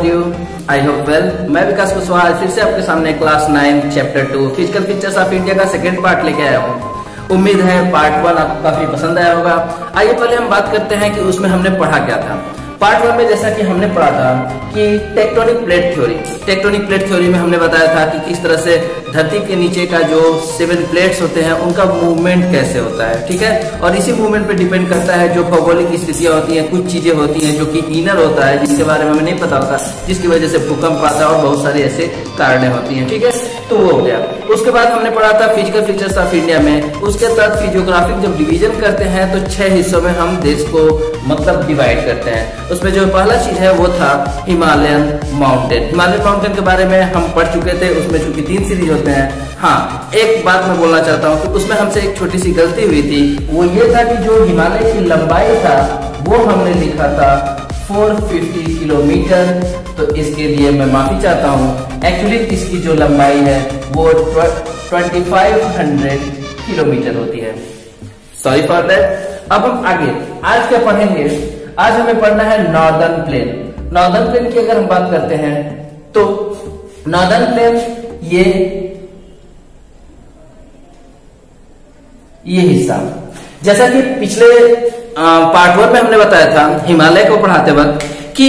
Are you? I hope well. मैं विकास कुशवाहा फिर से आपके सामने class 9 chapter 2 physical features of India का सेकंड पार्ट लेके आया हूँ। उम्मीद है पार्ट 1 आपको काफी पसंद आया होगा। आइए पहले हम बात करते हैं कि उसमें हमने पढ़ा क्या था। पार्ट 1 में जैसा कि हमने पढ़ा था कि टेक्टोनिक प्लेट थ्योरी में हमने बताया था कि किस तरह से धरती के नीचे का जो 7 प्लेट्स होते हैं उनका मूवमेंट कैसे होता है, ठीक है। और इसी मूवमेंट पे डिपेंड करता है जो भौगोलिक स्थितियां होती हैं, कुछ चीजें होती हैं जो कि इनर होता है, जिसके बारे में हमें नहीं पता होता, जिसकी वजह से भूकंप आता है और बहुत सारी ऐसे कारणें होती हैं, ठीक है। तो वो हो गया। उसके बाद हमने पढ़ा था फिजिकल फीचर्स ऑफ इंडिया में। उसके तहत फिजियोग्राफिक जब डिवीजन करते हैं तो 6 हिस्सों में हम देश को मतलब डिवाइड करते हैं। उसमें जो पहला चीज है वो था हिमालयन माउंटेन के बारे में हम पढ़ चुके थे। उसमें चूंकि 3 सीरीज होते हैं। हाँ, एक बात मैं बोलना चाहता हूँ कि उसमें हमसे एक छोटी सी गलती हुई थी। वो ये था कि जो हिमालय की लंबाई था वो हमने लिखा था 450 किलोमीटर। तो इसके लिए मैं माफी चाहता हूँ। एक्चुअली इसकी जो लंबाई है वो 2500 किलोमीटर होती है। Sorry for that. अब हम आगे आज क्या पढ़ेंगे? आज हमें पढ़ना है नॉर्दर्न प्लेन की अगर हम बात करते हैं तो नॉर्दर्न प्लेन ये हिस्सा, जैसा कि पिछले पार्ट 1 में हमने बताया था हिमालय को पढ़ाते वक्त कि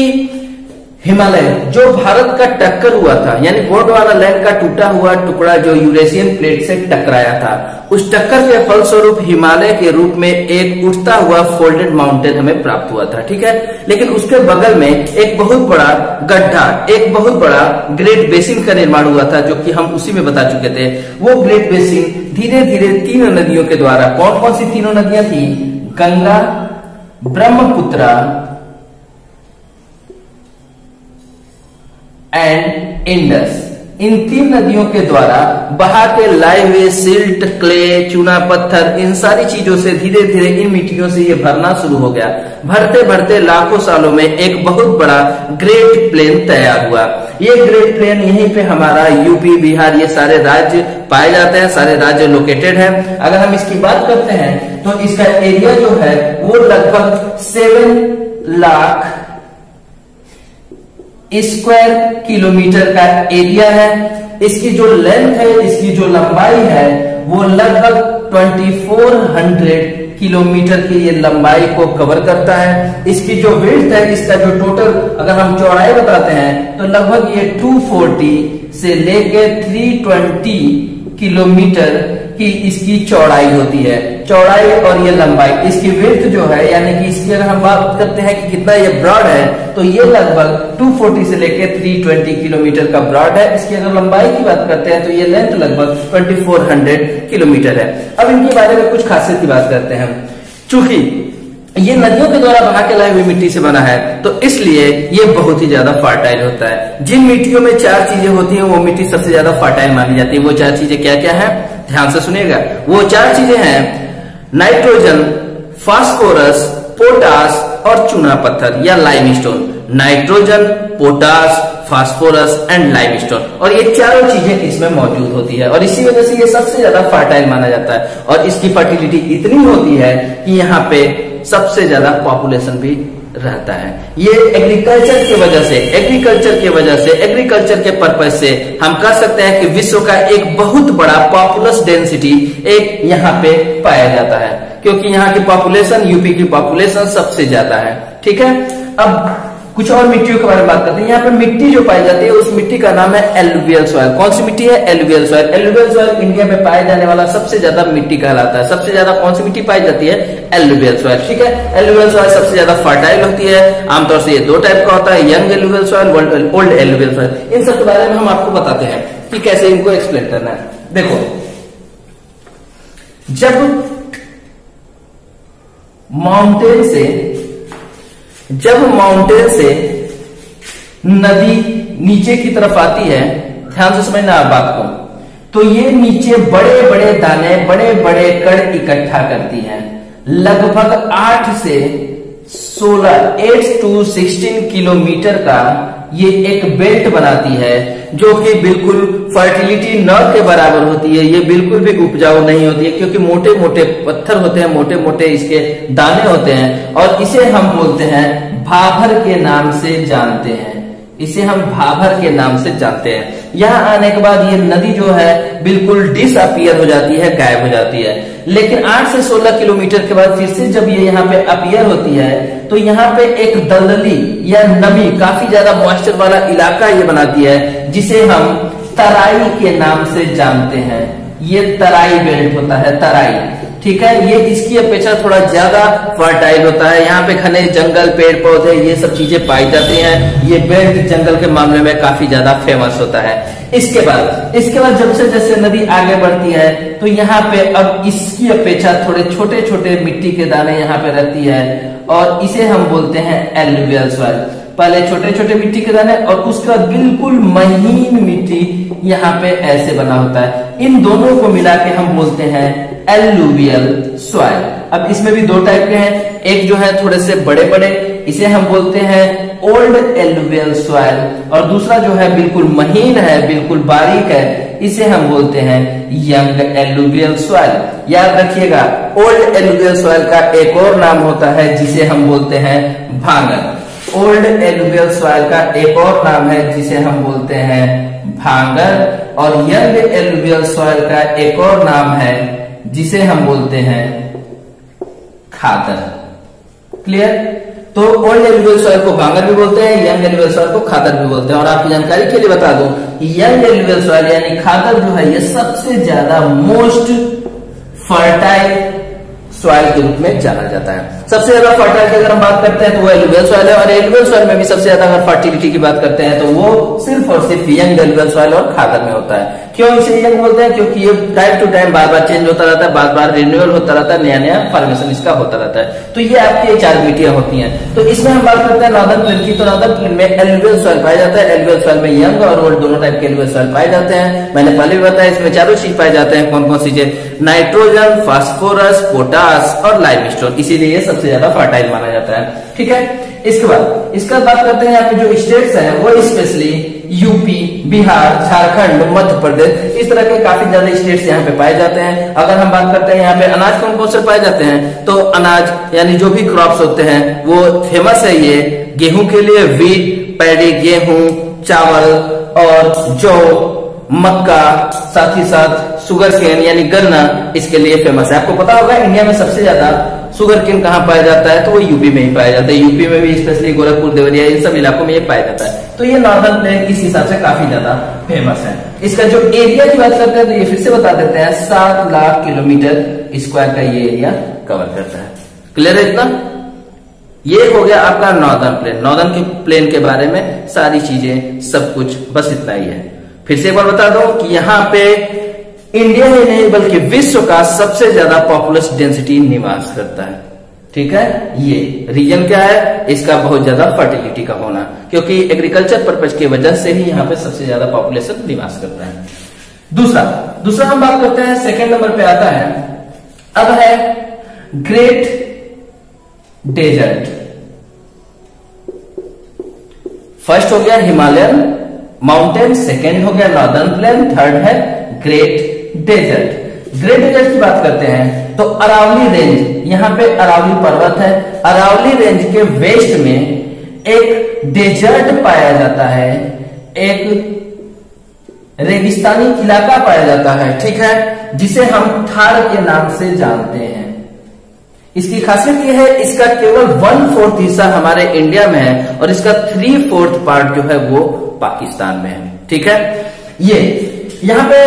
हिमालय जो भारत का टक्कर हुआ था, यानी गोंडवाना लैंड का टूटा हुआ टुकड़ा जो यूरेशियन प्लेट से टकराया था, उस टक्कर के फलस्वरूप हिमालय के रूप में एक उठता हुआ फोल्डेड माउंटेन हमें प्राप्त हुआ था, ठीक है। लेकिन उसके बगल में एक बहुत बड़ा गड्ढा, एक बहुत बड़ा ग्रेट बेसिन का निर्माण हुआ था, जो कि हम उसी में बता चुके थे। वो ग्रेट बेसिन धीरे धीरे 3 नदियों के द्वारा, कौन कौन सी 3 नदियां थी? गंगा, ब्रह्मपुत्रा एंड इंडस, इन 3 नदियों के द्वारा बहा के लाए हुए सिल्ट, क्ले, चूना पत्थर, इन सारी चीजों से धीरे धीरे इन मिट्टियों से ये भरना शुरू हो गया। भरते भरते लाखों सालों में एक बहुत बड़ा ग्रेट प्लेन तैयार हुआ। ये ग्रेट प्लेन यहीं पे हमारा यूपी, बिहार, ये सारे राज्य पाए जाते हैं, सारे राज्य लोकेटेड हैं। अगर हम इसकी बात करते हैं तो इसका एरिया जो है वो लगभग 7 लाख स्क्वायर किलोमीटर का एरिया है। इसकी जो लेंथ है, इसकी जो लंबाई है वो लगभग 2400 किलोमीटर की ये लंबाई को कवर करता है। इसकी जो विड्थ है, इसका जो टोटल अगर हम चौड़ाई बताते हैं तो लगभग ये 240 से लेके 320 किलोमीटर की इसकी चौड़ाई होती है। चौड़ाई और ये लंबाई, इसकी विड्थ जो है, यानी कि इसकी अगर हम बात करते हैं कि कितना ये ब्रॉड है, तो ये लगभग 240 से लेके 320 किलोमीटर का ब्रॉड है। इसकी अगर लंबाई की बात करते हैं तो ये लेंथ लगभग 2400 किलोमीटर है। अब इनके बारे में कुछ खासियत की बात करते हैं। चूंकि ये नदियों के द्वारा बहा के लाई हुई मिट्टी से बना है तो इसलिए ये बहुत ही ज्यादा फर्टाइल होता है। जिन मिट्टियों में 4 चीजें होती हैं वो मिट्टी सबसे ज्यादा फर्टाइल मानी जाती है। वो 4 चीजें क्या क्या है? ध्यान से सुनिएगा। वो 4 चीजें हैं नाइट्रोजन, फास्फोरस, पोटास और चूना पत्थर या limestone. Nitrogen, potash, phosphorus and limestone, और ये चारों चीजें इसमें मौजूद होती है और इसी वजह से ये सबसे ज्यादा फर्टाइल माना जाता है। और इसकी फर्टिलिटी इतनी होती है कि यहाँ पे सबसे ज्यादा पॉपुलेशन भी रहता है। ये एग्रीकल्चर की वजह से, एग्रीकल्चर के पर्पज से हम कह सकते हैं कि विश्व का एक बहुत बड़ा पॉपुलस डेंसिटी एक यहाँ पे पाया जाता है, क्योंकि यहाँ की पॉपुलेशन, यूपी की पॉपुलेशन सबसे ज्यादा है, ठीक है। अब कुछ और मिट्टियों के बारे में बात करते हैं। यहाँ पे मिट्टी जो पाई जाती है उस मिट्टी का नाम है एलुवियल सॉइल। कौन सी मिट्टी है? Alluvial soil. Alluvial soil India में पाए जाने वाला सबसे ज्यादा मिट्टी कहलाता है। सबसे ज्यादा कौन सी मिट्टी पाई जाती है? एलुवियल सॉइल, ठीक है। एलुवियल सॉइल सबसे ज्यादा फर्टाइल होती है। आमतौर से ये 2 टाइप का होता है, young alluvial soil, old alluvial soil. इन सब के बारे में हम आपको बताते हैं कि कैसे इनको एक्सप्लेन करना है। देखो, जब माउंटेन से नदी नीचे की तरफ आती है, ध्यान से समझना आप बात को, तो ये नीचे बड़े बड़े दाने, बड़े बड़े कण इकट्ठा करती हैं। लगभग 8 से 16 किलोमीटर का ये एक बेल्ट बनाती है, जो कि बिल्कुल फर्टिलिटी न के बराबर होती है। ये बिल्कुल भी उपजाऊ नहीं होती है, क्योंकि मोटे मोटे पत्थर होते हैं, मोटे मोटे इसके दाने होते हैं, और इसे हम बोलते हैं भाभर के नाम से जानते हैं। इसे हम भाभर के नाम से जानते हैं। यहाँ आने के बाद ये नदी जो है बिल्कुल डिसअपियर हो जाती है, गायब हो जाती है। लेकिन 8 से 16 किलोमीटर के बाद फिर से जब ये यहाँ पे अपीयर होती है तो यहाँ पे एक दलदली या नमी, काफी ज्यादा मॉइस्चर वाला इलाका ये बनाती है, जिसे हम तराई के नाम से जानते हैं। ये तराई बेल्ट होता है, तराई, ठीक है। ये इसकी अपेक्षा थोड़ा ज्यादा फर्टाइल होता है। यहाँ पे घने जंगल, पेड़ पौधे, ये सब चीजें पाई जाती हैं। ये बेल्ट जंगल के मामले में काफी ज्यादा फेमस होता है। इसके बाद जब से जैसे नदी आगे बढ़ती है तो यहाँ पे अब इसकी अपेक्षा थोड़े छोटे छोटे मिट्टी के दाने यहाँ पे रहती है और इसे हम बोलते हैं एलुवियल सॉइल। पहले छोटे छोटे मिट्टी के दाने और उसके बाद बिल्कुल महीन मिट्टी यहाँ पे ऐसे बना होता है। इन दोनों को मिला के हम बोलते हैं एलुवियल सॉइल। अब इसमें भी दो टाइप के हैं, एक जो है थोड़े से बड़े बड़े, इसे हम बोलते हैं ओल्ड एलुवियल सॉइल, और दूसरा जो है बिल्कुल महीन है, बिल्कुल बारीक है, इसे हम बोलते हैं यंग एलुवियल सॉइल। याद रखिएगा, ओल्ड एलुवियल सॉइल का एक और नाम होता है जिसे हम बोलते हैं भांगर। ओल्ड एलुवियल सॉइल का एक और नाम है जिसे हम बोलते हैं भांगर, और यंग एलुवियल सॉइल का एक और नाम है जिसे हम बोलते हैं खादर। क्लियर? तो ओल्ड एलुवियल सॉइल को भांगर भी बोलते हैं, यंग एलुवियल सॉइल को खादर भी बोलते हैं। और आपकी जानकारी के लिए बता दूं, यंग एलुवियल सॉइल यानी खादर जो है ये सबसे ज्यादा मोस्ट फर्टाइल सॉइल के रूप में जाना जाता है। सबसे ज्यादा फर्टाइल की अगर हम बात करते हैं तो वो एलुवियल सॉइल है, और एलुवियल सॉइल में भी सबसे ज्यादा अगर फर्टिलिटी की बात करते हैं तो वो सिर्फ और सिर्फ यंग एलुवियल सॉइल और खादर में होता है। क्यों इसे यंग बोलते हैं? क्योंकि ये टाइम टू टाइम बार बार चेंज होता रहता है, बार बार रिन्यूअल होता रहता है, नया नया फॉर्मेशन इसका होता रहता है। तो ये आपकी 4 मिट्टियां होती हैं। तो इसमें हम बात करते हैं नॉर्दर्न प्लेन की, तो नॉर्दर्न प्लेन में एलुवियल सॉइल पाया जाता है। एलुवियल सॉइल में यंग और ओल्ड दोनों टाइप के एलुवियल सॉइल पाए जाते हैं। मैंने पहले भी बताया इसमें चारों चीज पाए जाते हैं। कौन कौन सी चीज? नाइट्रोजन, फास्फोरस, पोटास और लाइमस्टोन, इसीलिए ये सबसे ज्यादा फर्टाइल माना जाता है। ठीक है, इसके बाद इसका बात करते हैं यहाँ पे जो स्टेट्स हैं वो स्पेशली यूपी, बिहार, झारखंड, मध्य प्रदेश, इस तरह के काफी ज्यादा स्टेट्स यहाँ पे पाए जाते हैं। अगर हम बात करते हैं यहाँ पे अनाज कौन कौन से पाए जाते हैं, तो अनाज यानी जो भी क्रॉप्स होते हैं वो फेमस है। ये गेहूं के लिए वीट, पैडी, गेहूं, चावल और जौ, मक्का, साथ ही साथ शुगर केन यानी गन्ना इसके लिए फेमस है। आपको पता होगा इंडिया में सबसे ज्यादा शुगर केन कहाँ पाया जाता है, तो वो यूपी में ही पाया जाता है। यूपी में भी स्पेशली गोरखपुर, देवरिया, इन सब इलाकों में ये पाया जाता है। तो ये नॉर्दर्न प्लेन इस हिसाब से काफी ज्यादा फेमस है। इसका जो एरिया की बात करते हैं तो ये फिर से बता देते हैं 7 लाख किलोमीटर स्क्वायर का ये एरिया कवर करता है। क्लियर है इतना? ये हो गया आपका नॉर्दर्न प्लेन। नॉर्दर्न प्लेन के बारे में सारी चीजें, सब कुछ, बस इतना ही है। फिर से एक बार बता दो कि यहाँ पे इंडिया ही नहीं बल्कि विश्व का सबसे ज्यादा पॉपुलस डेंसिटी निवास करता है। ठीक है, ये रीजन क्या है? इसका बहुत ज्यादा फर्टिलिटी का होना, क्योंकि एग्रीकल्चर पर्पज की वजह से ही यहाँ पे सबसे ज्यादा पॉपुलेशन निवास करता है। दूसरा हम बात करते हैं, सेकेंड नंबर पे आता है, अब है ग्रेट डेजर्ट। फर्स्ट हो गया हिमालयन माउंटेन, सेकेंड हो गया नॉर्दर्न प्लेन, थर्ड है ग्रेट डेजर्ट। ग्रेट डेजर्ट की बात करते हैं तो अरावली रेंज, यहाँ पे अरावली पर्वत है। अरावली रेंज के वेस्ट में एक डेजर्ट पाया जाता है, एक रेगिस्तानी इलाका पाया जाता है, ठीक है, जिसे हम थार के नाम से जानते हैं। इसकी खासियत यह है, इसका केवल 1/4 हिस्सा हमारे इंडिया में है और इसका 3/4 पार्ट जो है वो पाकिस्तान में है। ठीक है, ये यहाँ पे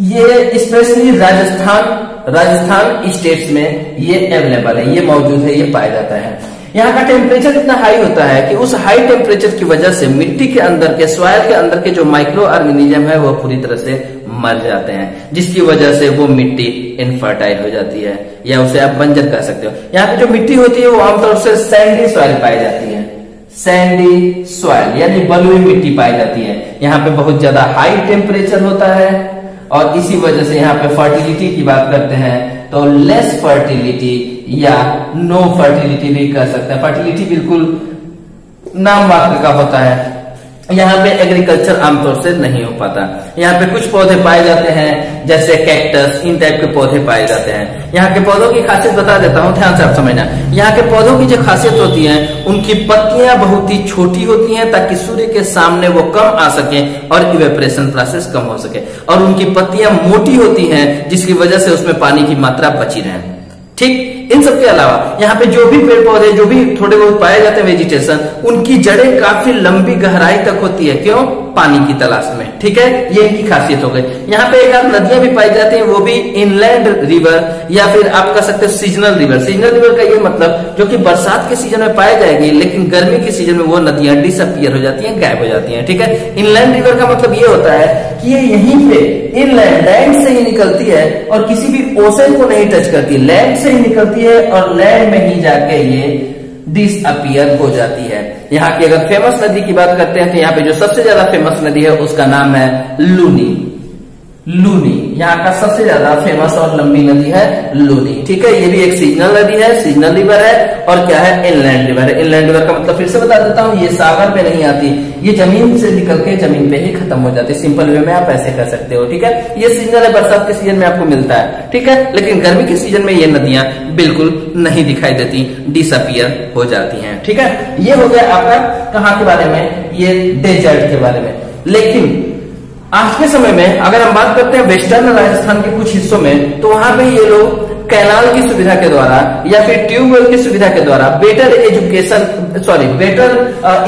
ये स्पेशली राजस्थान स्टेट्स में ये अवेलेबल है, ये मौजूद है, ये पाया जाता है। यहाँ का टेम्परेचर इतना हाई होता है कि उस हाई टेम्परेचर की वजह से मिट्टी के अंदर के, सॉइल के अंदर के जो माइक्रो ऑर्गेनिज्म है वो पूरी तरह से मर जाते हैं, जिसकी वजह से वो मिट्टी इनफर्टाइल हो जाती है, या उसे आप बंजर कह सकते हो। यहाँ पे जो मिट्टी होती है वो आमतौर से सैंडी सॉइल पाई जाती है, सैंडी सॉइल यानी बलुई मिट्टी पाई जाती है। यहाँ पे बहुत ज्यादा हाई टेम्परेचर होता है और इसी वजह से यहाँ पे फर्टिलिटी की बात करते हैं तो लेस फर्टिलिटी या नो फर्टिलिटी भी कह सकते हैं। फर्टिलिटी बिल्कुल नाम मात्र का होता है। यहाँ पे एग्रीकल्चर आमतौर से नहीं हो पाता। यहाँ पे कुछ पौधे पाए जाते हैं जैसे कैक्टस, इन टाइप के पौधे पाए जाते हैं। यहाँ के पौधों की खासियत बता देता हूँ, ध्यान से आप समझना। यहाँ के पौधों की जो खासियत होती है, उनकी पत्तियां बहुत ही छोटी होती हैं ताकि सूर्य के सामने वो कम आ सके और इवेपोरेशन प्रोसेस कम हो सके, और उनकी पत्तियां मोटी होती हैं जिसकी वजह से उसमें पानी की मात्रा बची रहे। ठीक, इन सब के अलावा यहाँ पे जो भी पेड़ पौधे जो भी थोड़े बहुत पाए जाते हैं वेजिटेशन, उनकी जड़ें काफी लंबी गहराई तक होती है। क्यों? पानी की तलाश में। ठीक है, ये इनकी खासियत हो गई। यहाँ पे एक आध नदियां भी पाई जाती हैं, वो भी इनलैंड रिवर या फिर आप कह सकते हो सीजनल रिवर। सीजनल रिवर का ये मतलब जो कि बरसात के सीजन में पाई जाएगी, लेकिन गर्मी के सीजन में वो नदियां डिसअपियर हो जाती हैं, गायब हो जाती हैं। ठीक है, इनलैंड रिवर का मतलब ये होता है कि ये यहीं पे इनलैंड, लैंड से ही निकलती है और किसी भी ओशन को नहीं टच करती, लैंड से ही निकलती है और लैंड में ही जाके ये डिसअपियर हो जाती है। यहाँ की अगर फेमस नदी की बात करते हैं तो यहाँ पे जो सबसे ज्यादा फेमस नदी है उसका नाम है लूनी। लूनी यहाँ का सबसे ज्यादा फेमस और लंबी नदी है लूनी। ठीक है, ये भी एक सीजनल नदी है, सीजनल रिवर है, और क्या है? इनलैंड रिवर है। इनलैंड रिवर का मतलब फिर से बता देता हूँ, ये सागर पे नहीं आती, ये जमीन से निकल के जमीन पे ही खत्म हो जाती है। सिंपल वे में आप ऐसे कर सकते हो। ठीक है, ये सीजनल है, बरसात के सीजन में आपको मिलता है। ठीक है, लेकिन गर्मी के सीजन में ये नदियां बिल्कुल नहीं दिखाई देती, डिसअपियर हो जाती हैं। ठीक है, ये हो गया आपका कहाँ के बारे में? ये डेजर्ट के बारे में। लेकिन आज के समय में अगर हम बात करते हैं वेस्टर्न राजस्थान के कुछ हिस्सों में, तो वहां पे ये लोग कैनाल की सुविधा के द्वारा या फिर ट्यूबवेल की सुविधा के द्वारा, बेटर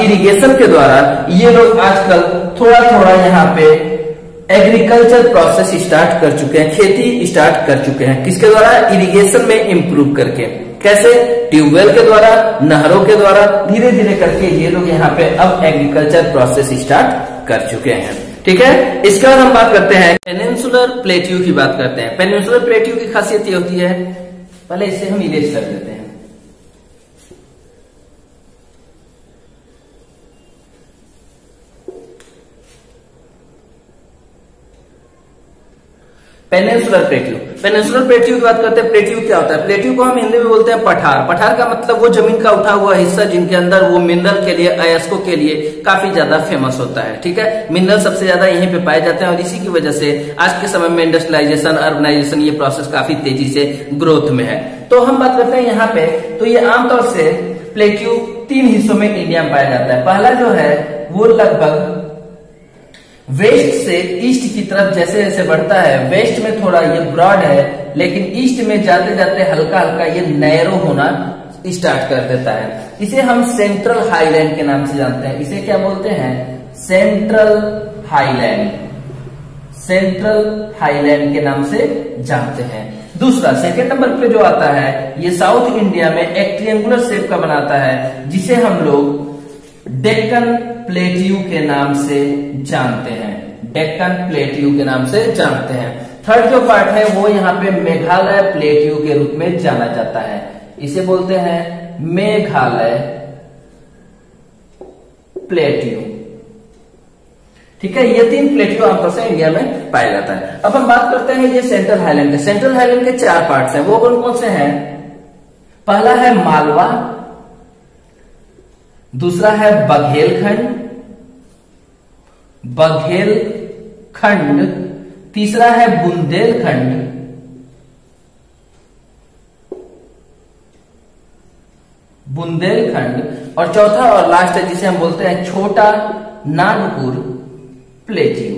इरिगेशन के द्वारा ये लोग आजकल थोड़ा थोड़ा यहाँ पे एग्रीकल्चर प्रोसेस स्टार्ट कर चुके हैं, खेती स्टार्ट कर चुके हैं। किसके द्वारा? इरिगेशन में इंप्रूव करके। कैसे? ट्यूबवेल के द्वारा, नहरों के द्वारा, धीरे धीरे करके ये लोग यहाँ पे अब एग्रीकल्चर प्रोसेस स्टार्ट कर चुके हैं। ठीक है, इसके बाद हम बात करते हैं पेनिनसुलर प्लेट्यू की बात करते हैं। पेनिनसुलर प्लेट्यू की खासियत ये होती है, पहले इसे हम इरेज कर देते हैं। पेनिनसुलर प्लेट्यू, पेनिनसुलर प्लेट्यू की बात करते हैं। प्लेट्यू क्या होता है? प्लेट्यू को हम हिंदी में बोलते हैं पठार। पठार का मतलब वो जमीन का उठा हुआ हिस्सा जिनके अंदर वो मिनरल के लिए, अयस्कों के लिए काफी ज्यादा फेमस होता है। ठीक है, मिनरल सबसे ज्यादा यहीं पे पाए जाते हैं और इसी की वजह से आज के समय में इंडस्ट्रियलाइजेशन, अर्बनाइजेशन, ये प्रोसेस काफी तेजी से ग्रोथ में है। तो हम बात करते हैं यहाँ पे, तो ये आमतौर से प्लेट्यू 3 हिस्सों में इंडिया में पाया जाता है। पहला जो है वो लगभग वेस्ट से ईस्ट की तरफ जैसे जैसे बढ़ता है, वेस्ट में थोड़ा ये ब्रॉड है, लेकिन ईस्ट में जाते जाते हल्का हल्का ये नैरो होना स्टार्ट कर देता है। इसे हम सेंट्रल हाईलैंड के नाम से जानते हैं। इसे क्या बोलते हैं? Central highland. सेंट्रल हाईलैंड के नाम से जानते हैं। दूसरा, सेकंड नंबर पे जो आता है, ये साउथ इंडिया में एक ट्रायंगुलर शेप का बनाता है, जिसे हम लोग डेक्कन प्लेट्यू के नाम से जानते हैं। डेक्कन प्लेट्यू के नाम से जानते हैं। थर्ड जो पार्ट है वो यहाँ पे मेघालय प्लेट्यू के रूप में जाना जाता है। इसे बोलते हैं मेघालय प्लेट्यू। ठीक है, ये 3 प्लेट्यू आमतौर से इंडिया में पाया जाता है। अब हम बात करते हैं ये सेंट्रल हाईलैंड के। सेंट्रल हाईलैंड के 4 पार्ट्स हैं, वो कौन कौन से हैं? पहला है मालवा, दूसरा है बघेलखंड, तीसरा है बुंदेलखंड, और चौथा और लास्ट है जिसे हम बोलते हैं छोटा नागपुर प्लेट्यू।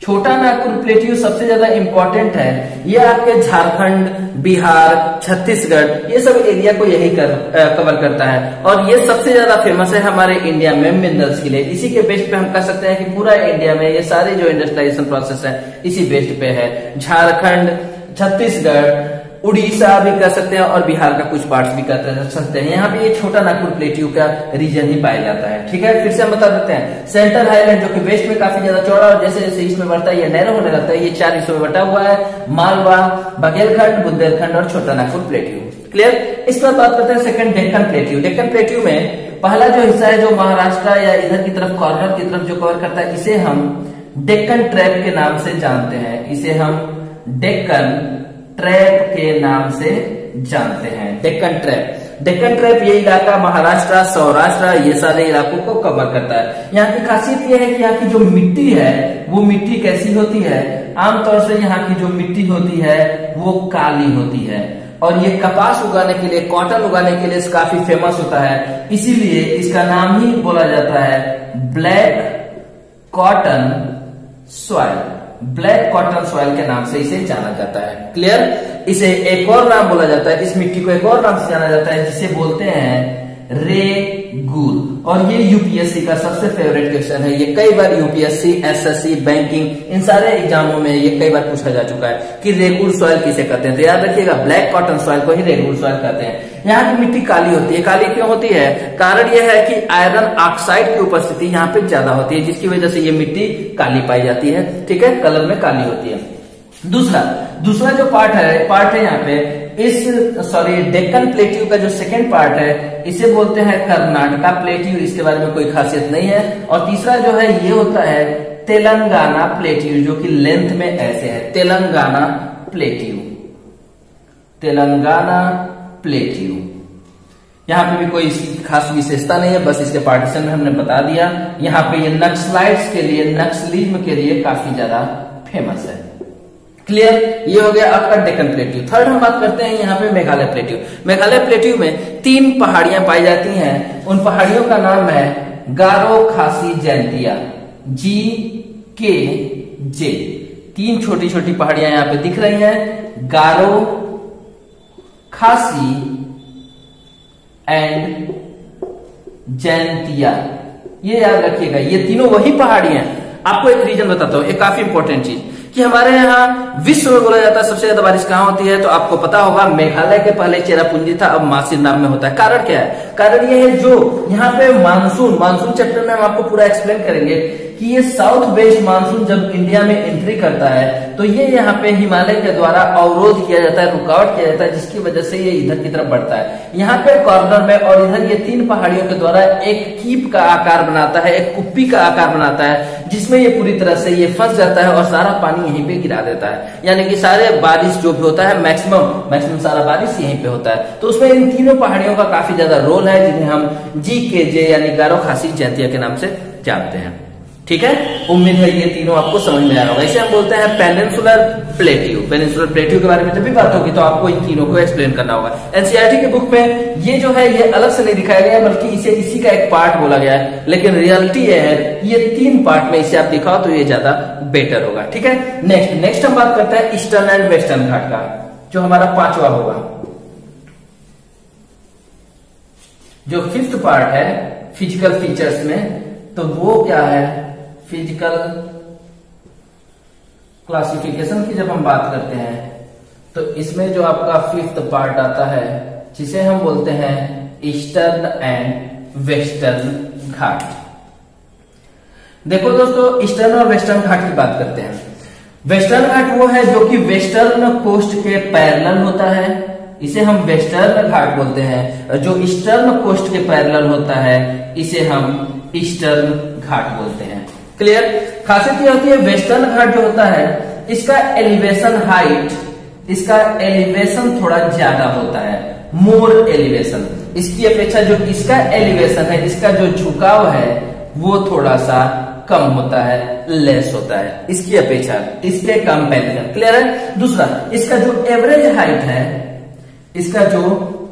छोटा नागपुर प्लेट्यू सबसे ज्यादा इंपॉर्टेंट है। ये आपके झारखंड, बिहार, छत्तीसगढ़, ये सब एरिया को यही कवर करता है, और ये सबसे ज्यादा फेमस है हमारे इंडिया में मिनरल्स के लिए। इसी के बेस पे हम कह सकते हैं कि पूरा इंडिया में ये सारे जो इंडस्ट्रियलाइजेशन प्रोसेस है इसी बेस पे है। झारखंड, छत्तीसगढ़, उड़ीसा भी कह सकते हैं, और बिहार का कुछ पार्ट्स भी कह सकते हैं। यहाँ पे ये छोटा नागपुर प्लेट्यू का रीजन ही पाया जाता है। ठीक है, फिर से हम बता देते हैं। सेंट्रल हाईलैंड जो कि वेस्ट में काफी ज्यादा चौड़ा और जैसे जैसे ईस्ट में बढ़ता है ये नैरो होने लगता है। ये 4 हिस्सों में बटा हुआ है, मालवा, बघेलखंड, बुंदेलखंड और छोटा नागपुर प्लेट्यू। क्लियर? इस पर बात करते हैं second Deccan plateau. Deccan plateau में पहला जो हिस्सा है जो महाराष्ट्र या इधर की तरफ, कॉर्नर की तरफ जो कवर करता है, इसे हम डेक्कन ट्रैप के नाम से जानते हैं। इसे हम डेक्कन ट्रैप के नाम से जानते हैं, डेक्कन ट्रैप। डेक्कन ट्रैप ये इलाका महाराष्ट्र, सौराष्ट्र, ये सारे इलाकों को कवर करता है। यहाँ की खासियत ये है कि यहाँ की जो मिट्टी है वो मिट्टी कैसी होती है, आमतौर से यहाँ की जो मिट्टी होती है वो काली होती है, और ये कपास उगाने के लिए, कॉटन उगाने के लिए काफी फेमस होता है, इसीलिए इसका नाम ही बोला जाता है black cotton soil. Black cotton soil के नाम से इसे जाना जाता है। क्लियर? इसे एक और नाम बोला जाता है, इस मिट्टी को एक और नाम से जाना जाता है जिसे बोलते हैं रेगुल। और ये यूपीएससी का सबसे फेवरेट क्वेश्चन है। ये कई बार यूपीएससी, एसएससी, बैंकिंग, इन सारे एग्जामों में ये कई बार पूछा जा चुका है कि रेगुल सॉइल किसे कहते हैं। तो याद रखिएगा, ब्लैक कॉटन सॉइल को ही रेगुल सॉइल कहते हैं। यहाँ की मिट्टी काली होती है। काली क्यों होती है? कारण यह है कि आयरन ऑक्साइड की उपस्थिति यहाँ पे ज्यादा होती है, जिसकी वजह से ये मिट्टी काली पाई जाती है। ठीक है, कलर में काली होती है। दूसरा जो पार्ट है यहाँ पे, डेक्कन प्लेट्यू का जो सेकंड पार्ट है इसे बोलते हैं कर्नाटका प्लेट्यू। इसके बारे में कोई खासियत नहीं है। और तीसरा जो है ये होता है तेलंगाना प्लेट्यू, जो कि लेंथ में ऐसे है, तेलंगाना प्लेट्यू। तेलंगाना प्लेट्यू यहाँ पे भी कोई इसकी खास विशेषता नहीं है, बस इसके पार्टीशन में हमने बता दिया। यहाँ पे ये नक्सलाइट्स के लिए, नक्सलिज्म के लिए काफी ज्यादा फेमस है। क्लियर? ये हो गया आपका डेक्कन प्लेट्यू। थर्ड हम बात करते हैं यहाँ पे मेघालय प्लेट्यू। मेघालय प्लेट्यू में 3 पहाड़ियां पाई जाती हैं। उन पहाड़ियों का नाम है गारो, खासी, जैंतिया, GKJ। 3 छोटी छोटी पहाड़ियां यहाँ पे दिख रही हैं, गारो, खासी एंड जैंतिया। ये याद रखिएगा, ये तीनों वही पहाड़ियां हैं। आपको एक रीजन बताता हूं, एक काफी इंपॉर्टेंट चीज, कि हमारे यहाँ विश्व में बोला जाता है सबसे ज्यादा बारिश कहाँ होती है, तो आपको पता होगा मेघालय के पहले चेरापूंजी था, अब मासिर नाम में होता है। कारण क्या है? कारण ये है, जो यहाँ पे मानसून चैप्टर में हम आपको पूरा एक्सप्लेन करेंगे कि ये साउथ वेस्ट मानसून जब इंडिया में एंट्री करता है तो ये यहाँ पे हिमालय के द्वारा अवरोध किया जाता है, रुकावट किया जाता है, जिसकी वजह से ये इधर की तरफ बढ़ता है। यहाँ पे कॉर्नर में और इधर ये 3 पहाड़ियों के द्वारा एक कीप का आकार बनाता है, एक कुप्पी का आकार बनाता है, जिसमें ये पूरी तरह से ये फंस जाता है और सारा पानी यहीं पे गिरा देता है। यानी कि सारे बारिश जो भी होता है, मैक्सिमम सारा बारिश यहीं पे होता है। तो उसमें इन तीनों पहाड़ियों का काफी ज्यादा रोल है, जिन्हें हम GKJ यानी गारो, खासी, जैंतिया के नाम से जानते हैं। ठीक है, उम्मीद है ये तीनों आपको समझ में आ रहा होगा। इसे हम बोलते हैं पेनिनसुलर प्लेट्यू। पेनिनसुलर प्लेट्यू के बारे में जब भी बात होगी तो आपको इन तीनों को एक्सप्लेन करना होगा। एनसीईआरटी की बुक में ये जो है ये अलग से नहीं दिखाया गया, बल्कि इसे इसी का एक पार्ट बोला गया है, लेकिन रियलिटी ये है ये 3 पार्ट में इसे आप दिखाओ तो ये ज्यादा बेटर होगा। ठीक है, नेक्स्ट हम बात करते हैं ईस्टर्न एंड वेस्टर्न घाट का, जो हमारा 5वां होगा। जो 5th पार्ट है फिजिकल फीचर्स में, तो वो क्या है? फिजिकल क्लासिफिकेशन की जब हम बात करते हैं तो इसमें जो आपका 5th पार्ट आता है, जिसे हम बोलते हैं ईस्टर्न एंड वेस्टर्न घाट। देखो दोस्तों, ईस्टर्न और वेस्टर्न घाट की बात करते हैं। वेस्टर्न घाट वो है जो कि वेस्टर्न कोस्ट के पैरेलल होता है, इसे हम वेस्टर्न घाट बोलते हैं। जो ईस्टर्न कोस्ट के पैरेलल होता है इसे हम ईस्टर्न घाट बोलते हैं। क्लियर? खासियत यह होती है, वेस्टर्न घाट जो होता है इसका एलिवेशन हाइट, इसका एलिवेशन थोड़ा ज्यादा होता है, मोर एलिवेशन। इसकी अपेक्षा जो इसका एलिवेशन है, इसका जो झुकाव है वो थोड़ा सा कम होता है, लेस होता है इसकी अपेक्षा, इसके कंपैरिजन। क्लियर है? दूसरा, इसका जो एवरेज हाइट है, इसका जो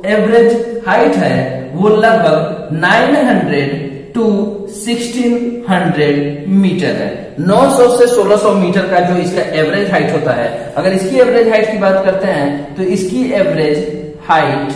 एवरेज हाइट है वो लगभग 900 to 1600 मीटर है। 900 से 1600 मीटर का जो इसका एवरेज हाइट होता है। अगर इसकी एवरेज हाइट की बात करते हैं तो इसकी एवरेज हाइट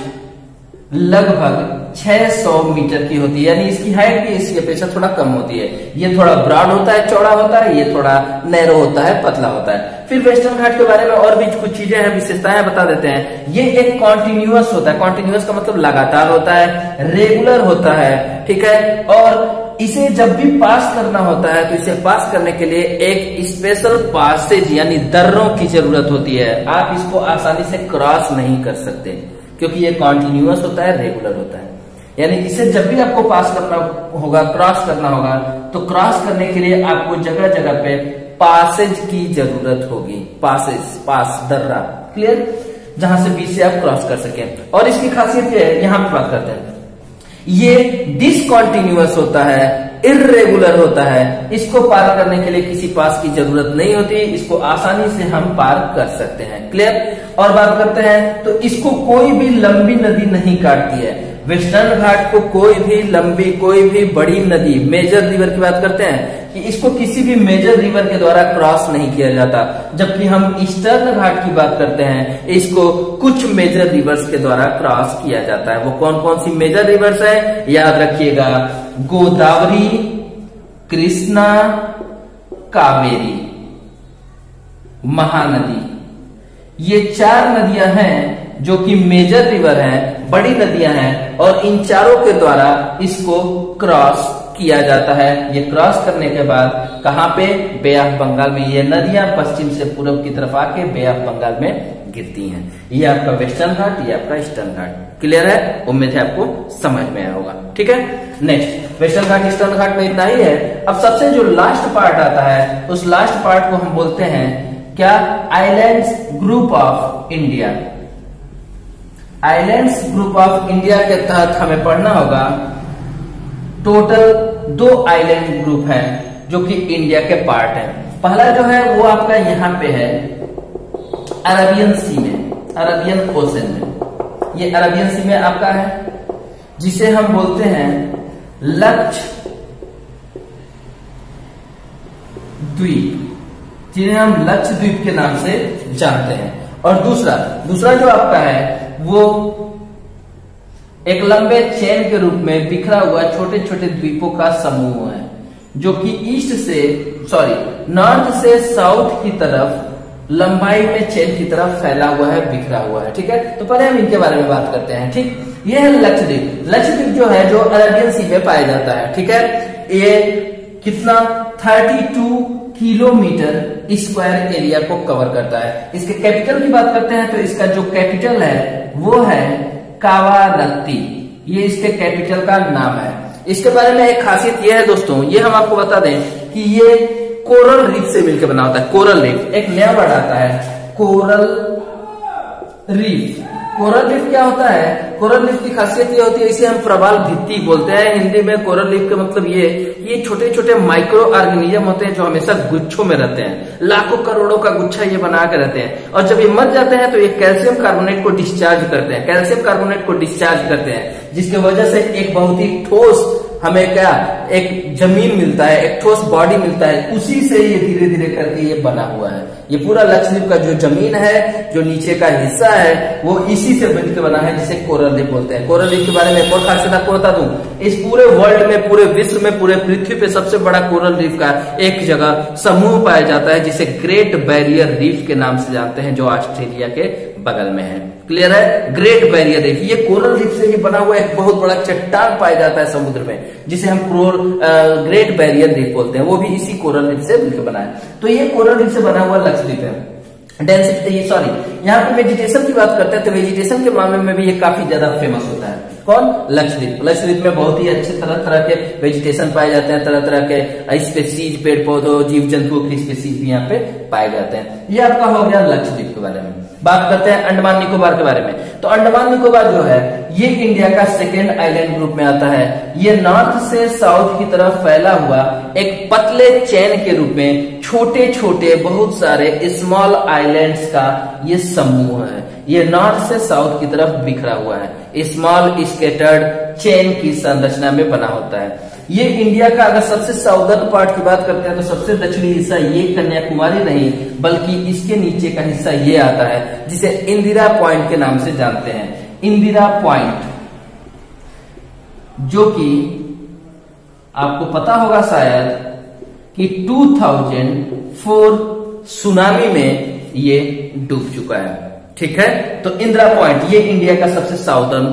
लगभग 600 मीटर की होती है, यानी इसकी हाइट भी इसकी अपेक्षा थोड़ा कम होती है। ये थोड़ा ब्रॉड होता है, चौड़ा होता है, ये थोड़ा नैरो होता है, पतला होता है। फिर वेस्टर्न घाट के बारे में और भी कुछ चीजें हैं, विशेषताएं बता देते हैं। ये एक कॉन्टिन्यूअस होता है, कॉन्टिन्यूअस का मतलब लगातार होता है, रेगुलर होता है। ठीक है, और इसे जब भी पास करना होता है तो इसे पास करने के लिए एक स्पेशल पासेज यानी दर्रों की जरूरत होती है। आप इसको आसानी से क्रॉस नहीं कर सकते क्योंकि ये कॉन्टिन्यूअस होता है, रेगुलर होता है। यानी इसे जब भी आपको पास करना होगा, क्रॉस करना होगा, तो क्रॉस करने के लिए आपको जगह जगह पे पासेज की जरूरत होगी। पासेज, पास, दर्रा। क्लियर? जहां से बीच से आप क्रॉस कर सके। और इसकी खासियत ये है, यहां पर बात करते हैं, ये डिसकंटिन्यूअस होता है, इर्रेगुलर होता है। इसको पार करने के लिए किसी पास की जरूरत नहीं होती, इसको आसानी से हम पार कर सकते हैं। क्लियर। और बात करते हैं तो इसको कोई भी लंबी नदी नहीं काटती है। वेस्टर्न घाट को कोई भी लंबी, कोई भी बड़ी नदी, मेजर रिवर की बात करते हैं कि इसको किसी भी मेजर रिवर के द्वारा क्रॉस नहीं किया जाता। जबकि हम ईस्टर्न घाट की बात करते हैं, इसको कुछ मेजर रिवर्स के द्वारा क्रॉस किया जाता है। वो कौन कौन सी मेजर रिवर्स है, याद रखिएगा, गोदावरी, कृष्णा, कावेरी, महानदी। ये 4 नदियां हैं जो कि मेजर रिवर हैं, बड़ी नदियां हैं, और इन चारों के द्वारा इसको क्रॉस किया जाता है। ये क्रॉस करने के बाद कहां पे, बे ऑफ बंगाल में। ये नदियां पश्चिम से पूर्व की तरफ आके बे ऑफ बंगाल में गिरती हैं। ये आपका वेस्टर्न घाट, ये आपका ईस्टर्न घाट। क्लियर है, उम्मीद है आपको समझ में आया होगा। ठीक है, नेक्स्ट वेस्टर्न घाट, ईस्टर्न घाट में इतना ही है। अब सबसे जो लास्ट पार्ट आता है, उस लास्ट पार्ट को हम बोलते हैं क्या, islands group of India. Islands group of India के तहत हमें पढ़ना होगा, टोटल 2 आइलैंड ग्रुप हैं जो कि इंडिया के पार्ट हैं। पहला जो है वो आपका यहां पे है अरबियन सी में, अरबियन ओशन में। ये अरबियन सी में आपका है, जिसे हम बोलते हैं लक्षद्वीप, जिन्हें हम लक्षद्वीप के नाम से जानते हैं। और दूसरा जो आपका है वो एक लंबे चेन के रूप में बिखरा हुआ छोटे छोटे द्वीपों का समूह है, जो कि नॉर्थ से साउथ की तरफ लंबाई में चेन की तरफ फैला हुआ है, बिखरा हुआ है। ठीक है, तो पहले हम इनके बारे में बात करते हैं। ठीक, ये है लक्षद्वीप। लक्षद्वीप जो है जो अरेबियन सी में पाया जाता है। ठीक है, ये कितना 32 किलोमीटर स्क्वायर एरिया को कवर करता है। इसके कैपिटल की बात करते हैं तो इसका जो कैपिटल है वो है कावारत्ती। ये इसके कैपिटल का नाम है। इसके बारे में एक खासियत ये है दोस्तों, ये हम आपको बता दें कि ये कोरल रीफ से मिलकर बना होता है। कोरल रीफ एक नया वर्ड आता है, कोरल रीफ। कोरल रीफ क्या होता है, कोरल रीफ की खासियत ये होती है, इसे हम प्रवाल भित्ति बोलते हैं हिंदी में। कोरल रीफ का मतलब ये छोटे छोटे माइक्रो ऑर्गेनिज्म होते हैं जो हमेशा गुच्छों में रहते हैं, लाखों करोड़ों का गुच्छा ये बना के रहते हैं। और जब ये मर जाते हैं तो ये कैल्शियम कार्बोनेट को डिस्चार्ज करते हैं, कैल्शियम कार्बोनेट को डिस्चार्ज करते हैं, जिसकी वजह से एक बहुत ही ठोस हमें क्या एक जमीन मिलता है, एक ठोस बॉडी मिलता है। उसी से ये धीरे धीरे करके ये बना हुआ है। ये पूरा लक्षद्वीप का जो जमीन है, जो नीचे का हिस्सा है, वो इसी से मिलकर बना है, जिसे कोरल रीफ बोलते हैं। कोरल रीफ के बारे में एक और खासियत आपको बता दूं, इस पूरे वर्ल्ड में, पूरे विश्व में, पूरे पृथ्वी पे सबसे बड़ा कोरल रीफ का एक जगह समूह पाया जाता है, जिसे ग्रेट बैरियर रीफ के नाम से जानते हैं, जो ऑस्ट्रेलिया के बगल में है। क्लियर है, ग्रेट बैरियर रीफ। ये कोरल रीफ से ये बना हुआ एक बहुत बड़ा चट्टान पाया जाता है समुद्र में, जिसे हम ग्रेट बैरियर रीफ बोलते हैं। वो भी इसी कोरल रीफ से मिलकर बना है। तो ये कोरल रीफ से बना हुआ लक्षद्वीप है। यहाँ पे वेजिटेशन की बात करते हैं तो वेजिटेशन के मामले में भी ये काफी ज्यादा फेमस होता है। कौन, लक्षद्वीप। लक्षद्वीप में बहुत ही अच्छे तरह तरह के वेजिटेशन पाए जाते हैं, तरह तरह के स्पेसीज, पेड़ पौधों, जीव जंतुओं के स्पेसीज भी यहाँ पे पाए जाते हैं। ये आपका हो गया लक्षद्वीप के बारे में। बात करते हैं अंडमान निकोबार के बारे में। तो अंडमान निकोबार जो है ये इंडिया का सेकेंड आइलैंड ग्रुप में आता है। ये नॉर्थ से साउथ की तरफ फैला हुआ एक पतले चेन के रूप में छोटे छोटे बहुत सारे स्मॉल आइलैंड्स का ये समूह है। ये नॉर्थ से साउथ की तरफ बिखरा हुआ है, स्मॉल स्केटर्ड चेन की संरचना में बना होता है। ये इंडिया का अगर सबसे साउदर्न पार्ट की बात करते हैं तो सबसे दक्षिणी हिस्सा ये कन्याकुमारी नहीं, बल्कि इसके नीचे का हिस्सा ये आता है, जिसे इंदिरा पॉइंट के नाम से जानते हैं। इंदिरा पॉइंट, जो कि आपको पता होगा शायद कि 2004 सुनामी में ये डूब चुका है। ठीक है, तो इंदिरा पॉइंट ये इंडिया का सबसे साउदर्न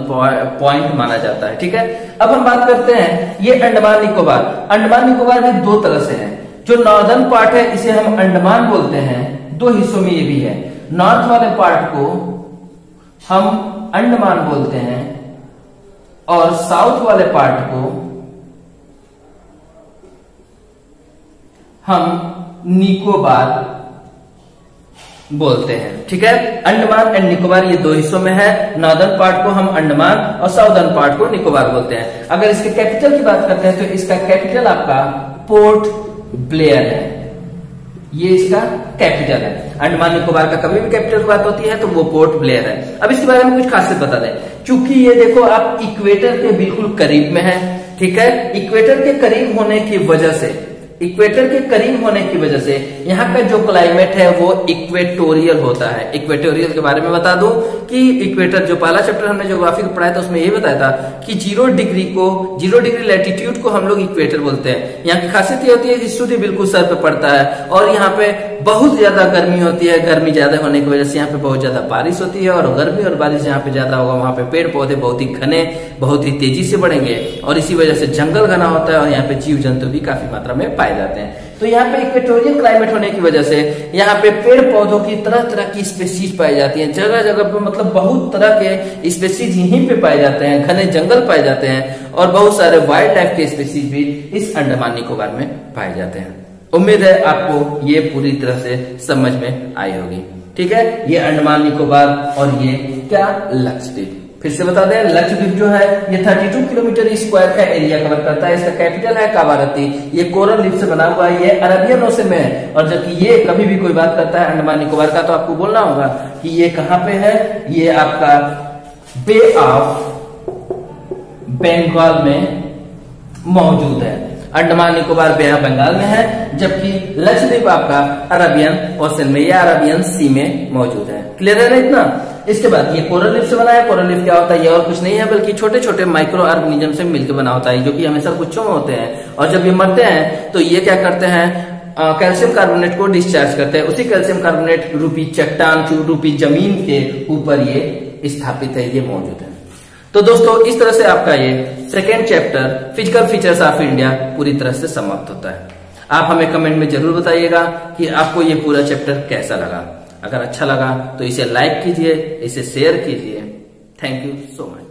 पॉइंट माना जाता है। ठीक है, अब हम बात करते हैं ये अंडमान निकोबार। अंडमान निकोबार भी 2 तरह से है। जो नॉर्दर्न पार्ट है इसे हम अंडमान बोलते हैं, 2 हिस्सों में ये भी है। नॉर्थ वाले पार्ट को हम अंडमान बोलते हैं और साउथ वाले पार्ट को हम निकोबार बोलते हैं। ठीक है, अंडमान एंड निकोबार ये 2 हिस्सों में है। नॉर्दर्न पार्ट को हम अंडमान और साउदर्न पार्ट को निकोबार बोलते हैं। अगर इसके कैपिटल की बात करते हैं तो इसका कैपिटल आपका पोर्ट ब्लेयर है, ये इसका कैपिटल है। अंडमान निकोबार का कभी भी कैपिटल की बात होती है तो वो पोर्ट ब्लेयर है। अब इसके बारे में कुछ खासियत बता दें, क्योंकि ये देखो आप इक्वेटर के बिल्कुल करीब में है। ठीक है, इक्वेटर के करीब होने की वजह से, इक्वेटर के करीब होने की वजह से यहाँ का जो क्लाइमेट है वो इक्वेटोरियल होता है। इक्वेटोरियल के बारे में बता दूं कि इक्वेटर जो पहला चैप्टर हमने ज्योग्राफी को पढ़ाया था उसमें ये बताया था कि 0 डिग्री लैटिट्यूड को हम लोग इक्वेटर बोलते हैं। यहाँ की खासियत ये होती है कि सूर्य बिल्कुल सर पे पड़ता है और यहाँ पे बहुत ज्यादा गर्मी होती है। गर्मी ज्यादा होने की वजह से यहाँ पे बहुत ज्यादा बारिश होती है और गर्मी और बारिश यहाँ पे ज्यादा होगा वहां पे पेड़ पौधे बहुत ही घने, बहुत ही तेजी से बढ़ेंगे और इसी वजह से जंगल घना होता है और यहाँ पे जीव जंतु भी काफी मात्रा में पाए जाते हैं। तो यहाँ पे इक्वेटोरियल क्लाइमेट होने की वजह से यहाँ पे पेड़ पौधों की तरह तरह की स्पेसीज पाई जाती हैं। जगह जगह पे मतलब बहुत तरह के स्पेसीज यहीं पे पाए जाते हैं, घने जंगल पाए जाते हैं और बहुत सारे वाइल्ड लाइफ के स्पेसीज भी इस अंडमान निकोबार में पाए जाते हैं। उम्मीद है आपको ये पूरी तरह से समझ में आई होगी। ठीक है, ये अंडमान निकोबार और ये क्या लक्षद्वीप। फिर से बता दें, लक्षद्वीप जो है ये 32 किलोमीटर स्क्वायर का एरिया कवर करता है। इसका कैपिटल है कावारत्ती। ये कोरल रीफ से बना हुआ है, ये अरबियन ओशन में है। और जबकि ये कभी भी कोई बात करता है अंडमान निकोबार का तो आपको बोलना होगा कि ये कहाँ पे है, ये आपका बे ऑफ बंगाल में मौजूद है। अंडमान निकोबार बे ऑफ बंगाल में है, जबकि लक्षद्वीप आपका अरबियन ओशन में या अरबियन सी में मौजूद है। क्लियर है ना इतना? इसके बाद ये कोरल रीफ से बना है। कोरल रीफ क्या होता है, ये और कुछ नहीं है बल्कि छोटे छोटे माइक्रो ऑर्गेनिज्म से मिलकर बना होता है, जो कि हमेशा गुच्छों में होते हैं और जब ये मरते हैं तो ये क्या करते हैं, कैल्शियम कार्बोनेट को डिस्चार्ज करते हैं। उसी कैल्शियम कार्बोनेट रूपी चट्टान रूपी जमीन के ऊपर ये स्थापित है, ये मौजूद है। तो दोस्तों इस तरह से आपका ये second chapter physical features of India पूरी तरह से समाप्त होता है। आप हमें कमेंट में जरूर बताइएगा कि आपको ये पूरा चैप्टर कैसा लगा। अगर अच्छा लगा तो इसे लाइक कीजिए, इसे शेयर कीजिए। Thank you so much.